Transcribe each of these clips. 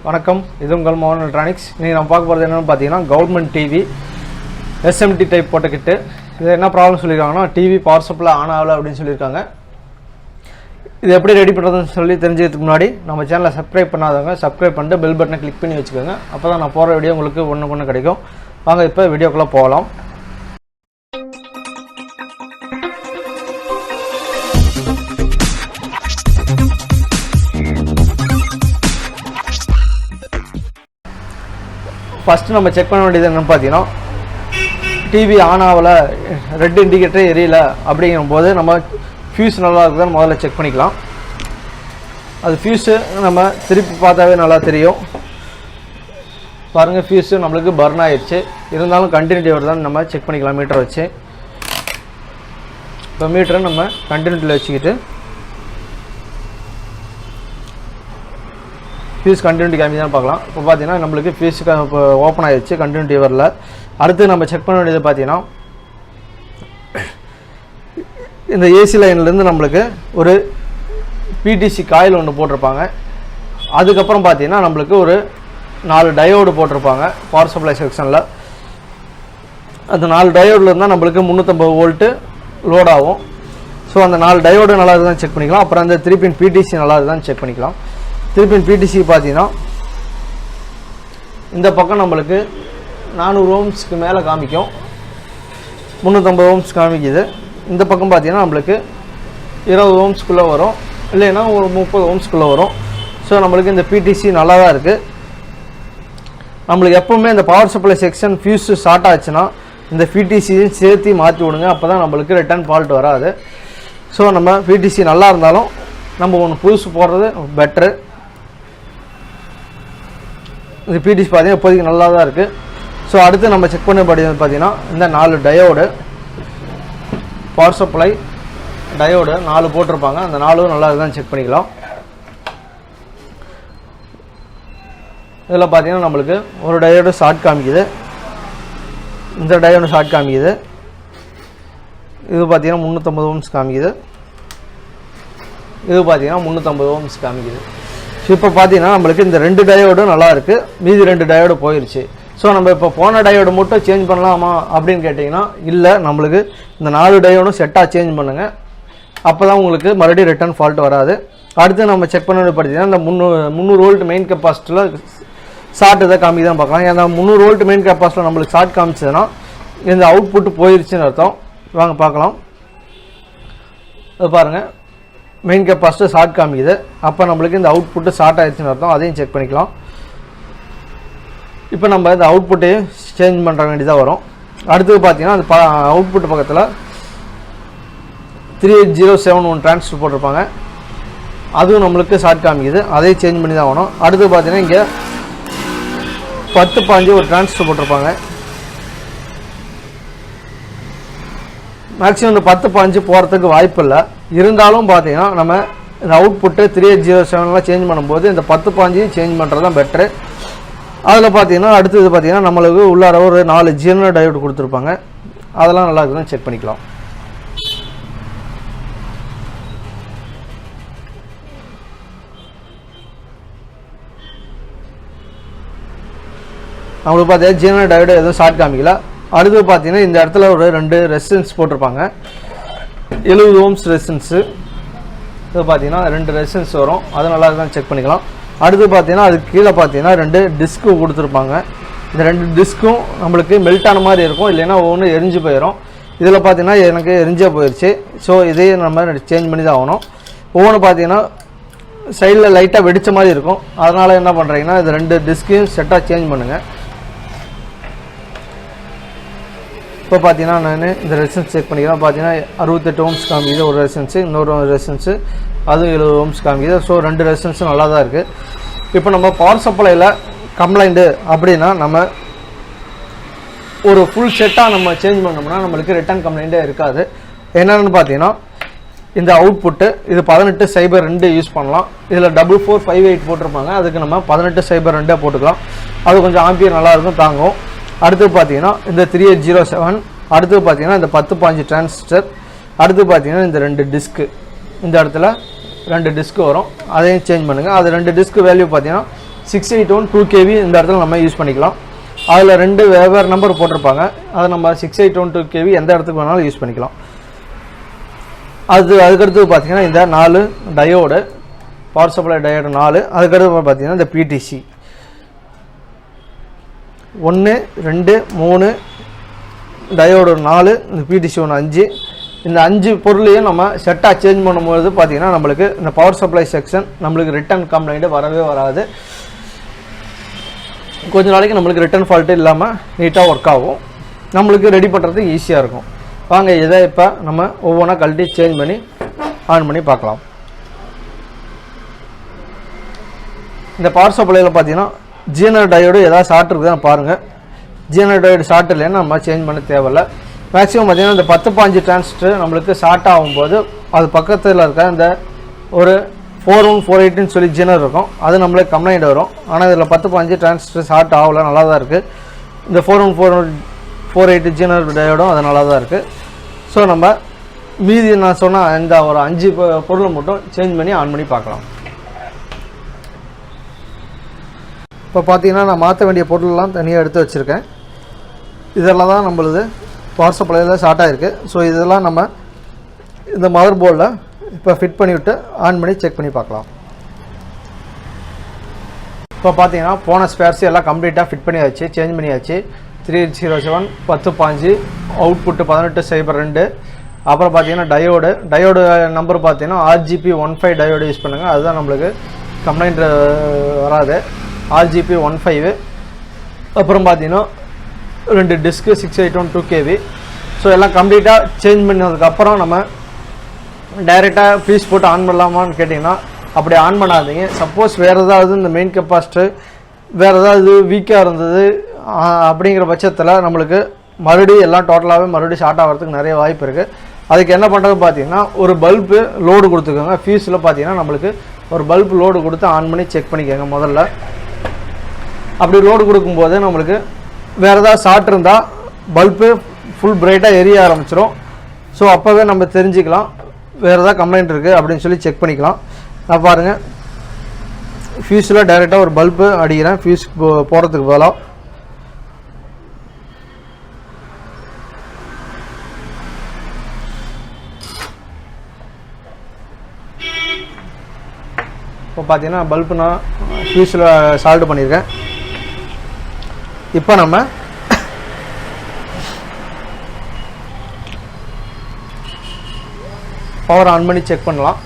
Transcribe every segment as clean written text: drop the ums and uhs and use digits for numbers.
வணக்கம், இது உங்கள் mohanelectronics. நீங்கள் நம்ம பார்க்க போகிறது என்னென்னு பார்த்தீங்கன்னா கவர்மெண்ட் டிவி SMT டைப் போட்ட கிட்டு. இது என்ன ப்ராப்ளம் சொல்லியிருக்காங்கன்னா டிவி பவர் சப்ளை ஆன் ஆகலை அப்படின்னு சொல்லியிருக்காங்க. இது எப்படி ரெடி பண்ணுறதுன்னு சொல்லி தெரிஞ்சதுக்கு முன்னாடி நம்ம சேனலை சப்ஸ்கிரைப் பண்ணாதவங்க சப்ஸ்கிரைப் பண்ணிட்டு பெல் பட்டனை கிளிக் பண்ணி வச்சுக்கோங்க. அப்போ தான் நான் போகிற வீடியோ உங்களுக்கு ஒன்று கிடைக்கும். வாங்க இப்போ வீடியோக்குள்ளே போகலாம். ஃபஸ்ட்டு நம்ம செக் பண்ண வேண்டியது என்னென்னு பார்த்தீங்கன்னா டிவி ஆன் ஆகலை, ரெட் இண்டிகேட்டரே எரியல அப்படிங்கும்போது நம்ம ஃபியூஸ் நல்லா இருக்குதான்னு முதல்ல செக் பண்ணிக்கலாம். அது ஃபியூஸு நம்ம திருப்பி பார்த்தாவே நல்லா தெரியும். பாருங்கள், ஃபியூஸு நம்மளுக்கு பர்ன் ஆகிடுச்சு. இருந்தாலும் கண்டினியூட்டி வருதான்னு நம்ம செக் பண்ணிக்கலாம் மீட்டரை வச்சு. இப்போ மீட்டரை நம்ம கண்டினியூட்டியில் வச்சுக்கிட்டு ஃபியூஸ் கண்டினியூட்டி காமிதான் பார்க்கலாம். இப்போ பார்த்தீங்கன்னா நம்மளுக்கு ஃபியூஸுக்கு இப்போ ஓப்பன் ஆகிடுச்சு, கண்டினியூட்டி வரல. அடுத்து நம்ம செக் பண்ண வேண்டியது பார்த்தீங்கன்னா இந்த ஏசி லைன்லேருந்து நம்மளுக்கு ஒரு பிடிசி காயில் ஒன்று போட்டிருப்பாங்க. அதுக்கப்புறம் பார்த்தீங்கன்னா நம்மளுக்கு ஒரு 4 டயோடு போட்டிருப்பாங்க பவர் சப்ளை செக்ஷனில். அந்த 4 டயோடில் இருந்தால் நம்மளுக்கு 350 வோல்ட்டு லோட் ஆகும். ஸோ அந்த 4 டயோடு நல்லா இருக்குதான் செக் பண்ணிக்கலாம். அப்புறம் அந்த 3 பின் பிடிசி நல்லா இருக்குதான் செக் பண்ணிக்கலாம். 3 பின் பிடிசி பார்த்தீங்கன்னா இந்த பக்கம் நம்மளுக்கு 400 ஓம்ஸ்க்கு மேலே காமிக்கும், 350 ஓம்ஸ் காமிக்குது. இந்த பக்கம் பார்த்தீங்கன்னா நம்மளுக்கு 20 ஓம்ஸ்க்குள்ளே வரும், இல்லைன்னா ஒரு 30 ஓம்ஸ்க்குள்ளே வரும். ஸோ நம்மளுக்கு இந்த பிடிசி நல்லா தான் இருக்குது. நம்மளுக்கு எப்போவுமே இந்த power supply section fuse short ஆச்சுன்னா இந்த பிடிசியும் சேர்த்து மாற்றி விடுங்க. அப்போ தான் நம்மளுக்கு ரிட்டர்ன் ஃபால்ட் வராது. ஸோ நம்ம பிடிசி நல்லா இருந்தாலும் நம்ம ஒன்று புதுசு போடுறது பெட்ரு. இந்த பிடிசி பார்த்தீங்கன்னா இப்போதைக்கு நல்லா தான் இருக்குது. ஸோ அடுத்து நம்ம செக் பண்ணபடி பார்த்தீங்கன்னா இந்த 4 டயோடு பவர் சப்ளை டயோடு 4 போட்டிருப்பாங்க. அந்த 4 நல்லா தான் செக் பண்ணிக்கலாம். இதில் பார்த்தீங்கன்னா நம்மளுக்கு ஒரு டயோடு ஷார்ட் காமிக்குது, இந்த டயோடு ஷார்ட் காமிக்குது. இது பார்த்தீங்கன்னா 350 ஓம்ஸ் காமிக்குது, இது பார்த்தீங்கன்னா 350 ஓம்ஸ் காமிக்குது. ஸோ இப்போ பார்த்தீங்கன்னா நம்மளுக்கு இந்த 2 டயோடும் நல்லா இருக்குது, மீதி 2 டயோடு போயிடுச்சு. ஸோ நம்ம இப்போ போன டயோடு மட்டும் சேஞ்ச் பண்ணலாமா அப்படின்னு கேட்டிங்கன்னா இல்லை, நம்மளுக்கு இந்த 4 டயோடும் செட்டாக சேஞ்ச் பண்ணுங்கள். அப்போ தான் உங்களுக்கு மறுபடியும் ரிட்டர்ன் ஃபால்ட் வராது. அடுத்து நம்ம செக் பண்ண பார்த்தீங்கன்னா இந்த 300 வோல்ட் மெயின் கெப்பாசிட்டியில் ஷார்ட் இதை காமிக்கு தான் பார்க்கலாம். ஏன்னா 300 வோல்ட் மெயின் கெப்பாசிட்டியில் நம்மளுக்கு ஷார்ட் காமிச்சதுன்னா இந்த அவுட்புட்டு போயிடுச்சுன்னு அர்த்தம். வாங்க பார்க்கலாம். அது பாருங்கள், மெயின் கெப்பாசிட்டி ஷார்ட் காமிக்குது. அப்போ நம்மளுக்கு இந்த அவுட்புட்டு ஷார்ட் ஆகிடுச்சுன்னு அர்த்தம். அதையும் செக் பண்ணிக்கலாம். இப்போ நம்ம இந்த அவுட்புட்டையும் சேஞ்ச் பண்ணுற வேண்டியதாக வரும். அடுத்தது பார்த்தீங்கன்னா அந்த அவுட்புட் பக்கத்தில் 38071 டிரான்ஸ்டர் போட்டிருப்பாங்க. அதுவும் நம்மளுக்கு ஷார்ட் காமிக்குது, அதையும் சேஞ்ச் பண்ணி தான் ஆகணும். அடுத்து பார்த்தீங்கன்னா இங்கே 10.5 ஒரு டிரான்ஸ்டர் போட்டிருப்பாங்க. மேக்ஸிமம் இந்த 10.5 போகிறதுக்கு வாய்ப்பு இல்லை. இருந்தாலும் பார்த்தீங்கன்னா நம்ம இந்த அவுட்புட்டு 3807 சேஞ்ச் பண்ணும்போது இந்த 10.5 சேஞ்ச் பண்ணுறது தான் பெட்ரு. அதில் பார்த்தீங்கன்னா அடுத்தது பார்த்தீங்கன்னா நம்மளுக்கு உள்ளார ஒரு 4 ஜீரோ டயோடு கொடுத்துருப்பாங்க. அதெல்லாம் நல்லா இருக்குதுன்னு செக் பண்ணிக்கலாம். நம்மளுக்கு பார்த்தீங்கன்னா ஜீரோ டயோடு எதுவும் ஷார்ட் காமிக்கல. அடுத்து பார்த்தீங்கன்னா இந்த இடத்துல ஒரு 2 ரெசிஸ்டன்ஸ் போட்டிருப்பாங்க, 70 ஓம்ஸ் ரெசிஸ்டன்ஸு. இது பார்த்தீங்கன்னா 2 ரெசிஸ்டன்ஸ் வரும், அது நல்லா தான் செக் பண்ணிக்கலாம். அடுத்து பார்த்தீங்கன்னா அதுக்கு கீழே பார்த்தீங்கன்னா 2 டிஸ்க்கு கொடுத்துருப்பாங்க. இந்த 2 டிஸ்க்கும் நம்மளுக்கு மெல்ட் ஆன மாதிரி இருக்கும், இல்லைன்னா ஒவ்வொன்று எரிஞ்சு போயிடும். இதில் பார்த்தீங்கன்னா எனக்கு எரிஞ்சே போயிடுச்சு. ஸோ இதையும் நம்ம சேஞ்ச் பண்ணி தான் ஆகணும். ஒவ்வொன்று பார்த்தீங்கன்னா சைடில் லைட்டாக வெடித்த மாதிரி இருக்கும். அதனால் என்ன பண்ணுறீங்கன்னா இந்த 2 டிஸ்க்கையும் செட்டாக சேஞ்ச் பண்ணுங்கள். இப்போ பார்த்தீங்கன்னா நான் இந்த ரெசிஸ்டன்ஸ் செக் பண்ணிக்கிறேன். பார்த்தீங்கன்னா 68 ஓம்ஸ் காமிக்குது ஒரு ரெசிஸ்டன்ஸு, இன்னொரு ரெசிஸ்டன்ஸு அதுவும் 70 ஓம்ஸ் காமிக்குது. ஸோ 2 ரெசிஸ்டன்ஸும் நல்லா தான் இருக்குது. இப்போ நம்ம பவர் சப்ளையில் கம்ப்ளைண்ட்டு அப்படின்னா நம்ம ஒரு ஃபுல் செட்டாக நம்ம சேஞ்ச் பண்ணோம்னா நம்மளுக்கு ரிட்டர்ன் கம்ப்ளைண்ட்டே இருக்காது. என்னென்னு பார்த்தீங்கன்னா இந்த அவுட்புட்டு இது 1802 யூஸ் பண்ணலாம். இதில் 4458 போட்டிருப்பாங்க, அதுக்கு நம்ம 1802 போட்டுக்கலாம். அது கொஞ்சம் ஆம்பியர் நல்லாயிருக்கும், தாங்கும். அடுத்து பார்த்தீங்கன்னா இந்த 3807, அடுத்து பார்த்தீங்கன்னா இந்த 10.5 டிரான்சிஸ்டர், அடுத்து பார்த்தீங்கன்னா இந்த 2 டிஸ்க்கு, இந்த இடத்துல 2 டிஸ்க் வரும், அதையும் சேஞ்ச் பண்ணுங்கள். அது 2 டிஸ்க் வேல்யூ பார்த்தீங்கன்னா 681 2 kV இந்த இடத்துல நம்ம யூஸ் பண்ணிக்கலாம். அதில் 2 வெவ்வேறு நம்பர் போட்டிருப்பாங்க. அதை நம்ம 681 2 kV எந்த இடத்துக்கு வேணாலும் யூஸ் பண்ணிக்கலாம். அதுக்கடுத்து பார்த்தீங்கன்னா இந்த 4 டயோடு, பவர் சப்ளை டயோடு 4. அதுக்கடுத்து பார்த்தீங்கன்னா இந்த PTC 1 2 3 டயோடு 4, இந்த PTC 1 5. இந்த 5 பொருளையும் நம்ம செட்டாக சேஞ்ச் பண்ணும்போது பார்த்தீங்கன்னா நம்மளுக்கு இந்த பவர் சப்ளை செக்ஷன் நம்மளுக்கு ரிட்டர்ன் கம்ப்ளைண்ட்டு வரவே வராது. கொஞ்ச நாளைக்கு நம்மளுக்கு ரிட்டர்ன் ஃபால்ட்டு இல்லாமல் நீட்டாக ஒர்க் ஆகும். நம்மளுக்கு ரெடி பண்ணுறதுக்கு ஈஸியாக இருக்கும். வாங்க இதை இப்போ நம்ம ஒவ்வொன்றா கழட்டி சேஞ்ச் பண்ணி ஆன் பண்ணி பார்க்கலாம். இந்த பவர் சப்ளையில் பார்த்தீங்கன்னா ஜீனர் டயோடு ஏதாவது ஷார்ட் இருக்குதுன்னு பாருங்கள். ஜீனர் டயோடு ஷார்ட் இல்லைன்னு நம்ம சேஞ்ச் பண்ண தேவையில்லை. மேக்ஸிமம் பார்த்தீங்கன்னா இந்த 10-5 டிரான்சிஸ்டர் நம்மளுக்கு ஷார்ட் ஆகும்போது அது பக்கத்தில் இருக்க இந்த ஒரு 4148ன்னு சொல்லி ஜீனர் இருக்கும், அது நம்மளுக்கு கம்ப்ளைண்ட் வரும். ஆனால் இதில் 10-5 டிரான்சிஸ்டர் ஷார்ட் ஆகல, நல்லா தான் இருக்குது. இந்த 4148 ஜீனர் டயோடும் அது நல்லா தான் இருக்குது. ஸோ நம்ம மீதி நான் சொன்ன இந்த ஒரு 5 பொருளை மட்டும் சேஞ்ச் பண்ணி ஆன் பண்ணி பார்க்கலாம். இப்போ பார்த்தீங்கன்னா நான் மாற்ற வேண்டிய பொருளெல்லாம் தனியாக எடுத்து வச்சுருக்கேன். இதெல்லாம் தான் நம்மளுது பவர் சப்ளையில் ஷார்ட் ஆகிருக்கு. ஸோ இதெல்லாம் நம்ம இந்த மதர் போர்டில் இப்போ ஃபிட் பண்ணிவிட்டு ஆன் பண்ணி செக் பண்ணி பார்க்கலாம். இப்போ பார்த்தீங்கன்னா போன ஸ்பேர்ஸ் எல்லாம் கம்ப்ளீட்டாக ஃபிட் பண்ணியாச்சு, சேஞ்ச் பண்ணியாச்சு. 307 10.5 அவுட்புட்டு 1802. அப்புறம் பார்த்தீங்கன்னா டயோடு நம்பர் பார்த்தீங்கன்னா RGP 15 டயோடு யூஸ் பண்ணுங்கள், அதுதான் நம்மளுக்கு கம்ப்ளைண்ட் வராது. RGP 15. அப்புறம் பார்த்தீங்கன்னா 2 டிஸ்க்கு 681 2 kV. ஸோ எல்லாம் கம்ப்ளீட்டாக சேஞ்ச் பண்ணதுக்கப்புறம் நம்ம டைரெக்டாக ஃபீஸ் போட்டு ஆன் பண்ணலாமான்னு கேட்டிங்கன்னா அப்படி ஆன் பண்ணாதீங்க. சப்போஸ் வேறு ஏதாவது இந்த மெயின் கெப்பாசிட்டர் வேறு ஏதாவது வீக்காக இருந்தது அப்படிங்கிற பட்சத்தில் நம்மளுக்கு மறுபடியும் எல்லாம் டோட்டலாகவே மறுபடியும் ஷார்ட் ஆகிறதுக்கு நிறைய வாய்ப்பு இருக்குது. அதுக்கு என்ன பண்ணுறது பார்த்தீங்கன்னா ஒரு பல்பு லோடு கொடுத்துக்கோங்க. ஃபியூஸில் பார்த்தீங்கன்னா நம்மளுக்கு ஒரு பல்பு லோடு கொடுத்து ஆன் பண்ணி செக் பண்ணிக்கோங்க முதல்ல. அப்படி லோடு கொடுக்கும்போது நம்மளுக்கு வேறு ஏதாவது ஷார்ட் இருந்தால் பல்பு ஃபுல் பிரைட்டாக எரிய ஆரம்பிச்சிடும். ஸோ அப்போவே நம்ம தெரிஞ்சுக்கலாம் வேறு ஏதாவது கம்ப்ளைண்ட் இருக்குது அப்படின்னு சொல்லி செக் பண்ணிக்கலாம். நான் பாருங்கள் ஃபியூஸில் டைரெக்டாக ஒரு பல்பு அடிக்கிறேன் ஃபியூஸ் போகிறதுக்கு பதிலாக. இப்போ பார்த்தீங்கன்னா பல்பு நான் ஃபியூஸில் சால்ட் பண்ணியிருக்கேன். இப்போ நம்ம பவர் ஆன் பண்ணி செக் பண்ணலாம்.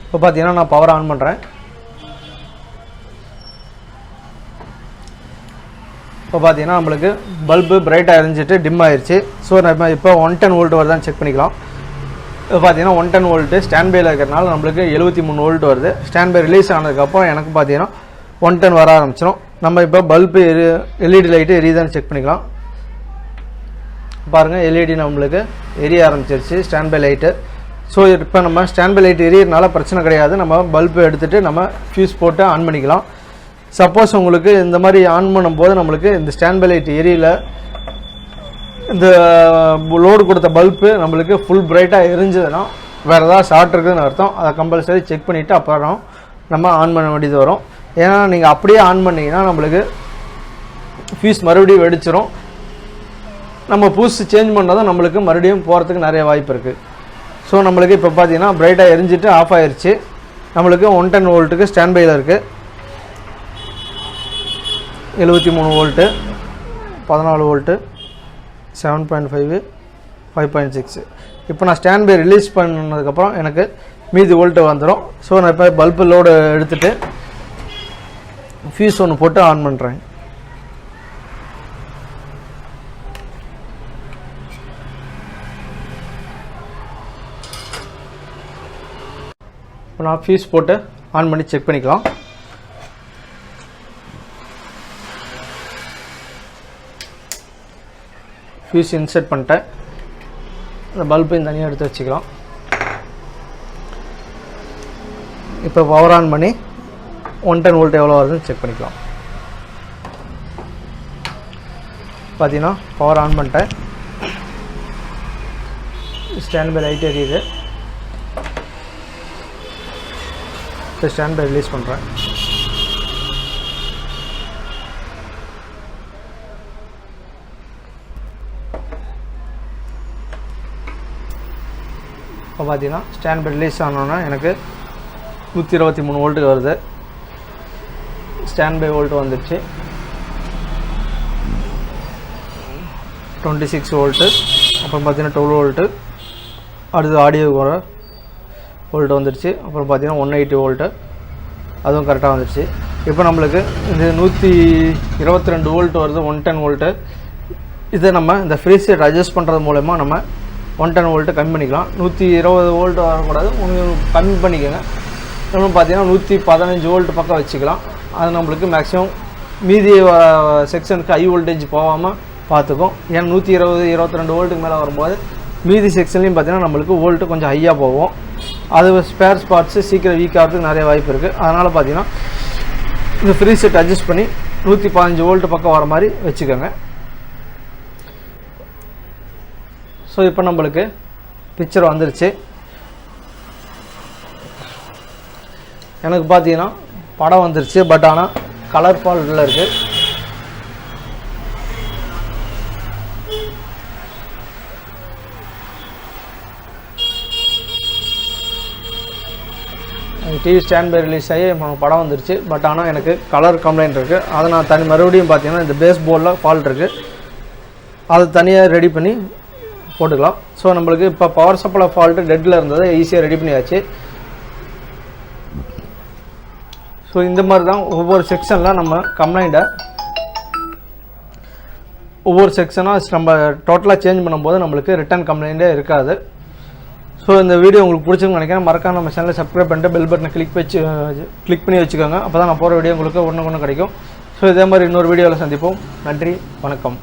இப்போ பார்த்தீங்கன்னா நான் பவர் ஆன் பண்ணுறேன். இப்போ பார்த்தீங்கன்னா நம்மளுக்கு பல்பு பிரைட்டாக எரிஞ்சிட்டு டிம் ஆயிடுச்சு. ஸோ நம்ம இப்போ 110 வோல்ட் வருதான்னு செக் பண்ணிக்கலாம். இப்போ பார்த்தீங்கன்னா 110 வோல்ட்டு ஸ்டாண்ட் பையில் இருக்கிறனால நம்மளுக்கு 73 வோல்ட் வருது. ஸ்டாண்ட் பை ரிலீஸ் ஆனதுக்கப்புறம் எனக்கு பார்த்தீங்கன்னா 110 வர ஆரம்பிச்சிடும். நம்ம இப்போ பல்பு எல்இடி லைட்டு எரியுதான்னு செக் பண்ணிக்கலாம். பாருங்கள் எல்இடி நம்மளுக்கு எரிய ஆரம்பிச்சிருச்சு ஸ்டாண்ட் பை லைட்டு. ஸோ இப்போ நம்ம ஸ்டாண்ட் பை லைட் எரியறனால பிரச்சனை கிடையாது. நம்ம பல்பு எடுத்துகிட்டு நம்ம ஃபியூஸ் போட்டு ஆன் பண்ணிக்கலாம். சப்போஸ் உங்களுக்கு இந்த மாதிரி ஆன் பண்ணும்போது நம்மளுக்கு இந்த ஸ்டாண்ட் பை லைட் எரியல, இந்த லோடு கொடுத்த பல்பு நம்மளுக்கு ஃபுல் பிரைட்டாக எரிஞ்சதுன்னா வேறு ஏதாவது ஷார்ட் இருக்குதுன்னு அர்த்தம். அதை கம்பல்சரி செக் பண்ணிவிட்டு அப்புறம் நம்ம ஆன் பண்ண வேண்டியது வரும். ஏன்னா நீங்கள் அப்படியே ஆன் பண்ணிங்கன்னா நம்மளுக்கு ஃபியூஸ் மறுபடியும் வெடிச்சிடும். நம்ம பூஸ் சேஞ்ச் பண்ணதும் நம்மளுக்கு மறுபடியும் போகிறதுக்கு நிறைய வாய்ப்பு இருக்குது. ஸோ நம்மளுக்கு இப்போ பார்த்தீங்கன்னா பிரைட்டாக எரிஞ்சிட்டு ஆஃப் ஆயிடுச்சு. நம்மளுக்கு 110 வோல்ட்டுக்கு ஸ்டாண்ட் பையில் இருக்குது. 73 வோல்ட்டு, 14 வோல்ட்டு, 7.5, 5.6. இப்போ நான் ஸ்டாண்ட் பை ரிலீஸ் பண்ணதுக்கப்புறம் எனக்கு மீதி வோல்ட்டு வந்துடும். ஸோ நான் இப்போ பல்பு லோடு எடுத்துகிட்டு ஃபியூஸ் ஒன்று போட்டு ஆன் பண்ணுறேன். இப்போ நான் ஃபியூஸ் போட்டு ஆன் பண்ணி செக் பண்ணிக்கலாம். ஃபியூஸ் இன்செர்ட் பண்ணிட்டேன். இந்த பல்பையும் தனியாக எடுத்து வச்சுக்கலாம். இப்போ பவர் ஆன் பண்ணி 110 வோல்ட் எவ்வளோ வருதுன்னு செக் பண்ணிக்கலாம். பார்த்தீங்கன்னா பவர் ஆன் பண்ணிட்டேன். ஸ்டாண்ட் பை லைட் எரியுது. இப்போ ஸ்டாண்ட் பை ரிலீஸ் பண்ணுறேன். இப்போ பார்த்தீங்கன்னா ஸ்டாண்ட் பை ரிலீஸ் ஆனோன்னா எனக்கு 123 வோல்ட்டுக்கு வருது. ஸ்டாண்ட் பை வோல்ட் வந்துடுச்சு. 26 வோல்ட்டு. அப்புறம் பார்த்தீங்கன்னா 12 வோல்ட்டு. அடுத்து ஆடியோக்கு வர வோல்ட்டு வந்துடுச்சு. அப்புறம் பார்த்தீங்கன்னா 180 வோல்ட்டு, அதுவும் கரெக்டாக வந்துடுச்சு. இப்போ நம்மளுக்கு இந்த 122 வோல்ட் வருது, 110 வோல்ட்டு. இதை நம்ம இந்த ஃப்ரீஸ் ரேட் அட்ஜஸ்ட் பண்ணுறது மூலமா நம்ம 110 வோல்ட்டு கம்மி பண்ணிக்கலாம். 120 வோல்ட் வரக்கூடாது, கம்மி பண்ணிக்கோங்க. இன்னும் பார்த்தீங்கன்னா 115 வோல்ட் பக்கம் வச்சுக்கலாம். அது நம்மளுக்கு மேக்ஸிமம் மீதி செக்ஷனுக்கு ஹை வோல்டேஜ் போகாமல் பார்த்துக்கும். ஏன்னா 122 வோல்ட்டுக்கு மேலே வரும்போது மீதி செக்ஷன்லையும் பார்த்தீங்கன்னா நம்மளுக்கு வோல்ட்டு கொஞ்சம் ஹையாக போகும். அது ஸ்பேர் ஸ்பாட்ஸு சீக்கிரம் வீக் ஆகிறதுக்கு நிறைய வாய்ப்பு இருக்குது. அதனால் பார்த்தீங்கன்னா இந்த ஃப்ரீ செட் அட்ஜஸ்ட் பண்ணி 115 வோல்ட் பக்கம் வர மாதிரி வச்சுக்கோங்க. ஸோ இப்போ நம்மளுக்கு பிக்சர் வந்துருச்சு. எனக்கு பார்த்தீங்கன்னா படம் வந்துருச்சு, பட் ஆனால் கலர் ஃபால்ட்டில் இருக்குது. டிவி ஸ்டாண்ட் பை ரிலீஸ் ஆகி படம் வந்துருச்சு, பட் ஆனால் எனக்கு கலர் கம்ப்ளைண்ட் இருக்குது. அதை நான் மறுபடியும் பார்த்தீங்கன்னா இந்த பேஸ் போர்டில் ஃபால்ட் இருக்குது, அதை தனியாக ரெடி பண்ணி போட்டுக்கலாம். ஸோ நம்மளுக்கு இப்போ பவர் சப்ளை ஃபால்ட்டு டெட்டில் இருந்ததை ஈஸியாக ரெடி பண்ணியாச்சு. ஸோ இந்த மாதிரி தான் ஒவ்வொரு செக்ஷனில் நம்ம கம்ப்ளைண்ட்டை ஒவ்வொரு செக்ஷனாக நம்ம டோட்டலாக சேஞ்ச் பண்ணும்போது நம்மளுக்கு ரிட்டன் கம்ப்ளைண்ட்டே இருக்காது. ஸோ இந்த வீடியோ உங்களுக்கு பிடிச்சிருக்குன்னு நினைக்கிறேன். மறக்காம நம்ம சேனலை சப்ஸ்கிரைப் பண்ணிட்டு பெல் பட்டனை கிளிக் பண்ணி வச்சுக்கோங்க. அப்போ தான் நான் போகிற வீடியோ உங்களுக்கு ஒன்று கிடைக்கும். ஸோ இதே மாதிரி இன்னொரு வீடியோவில் சந்திப்போம். நன்றி, வணக்கம்.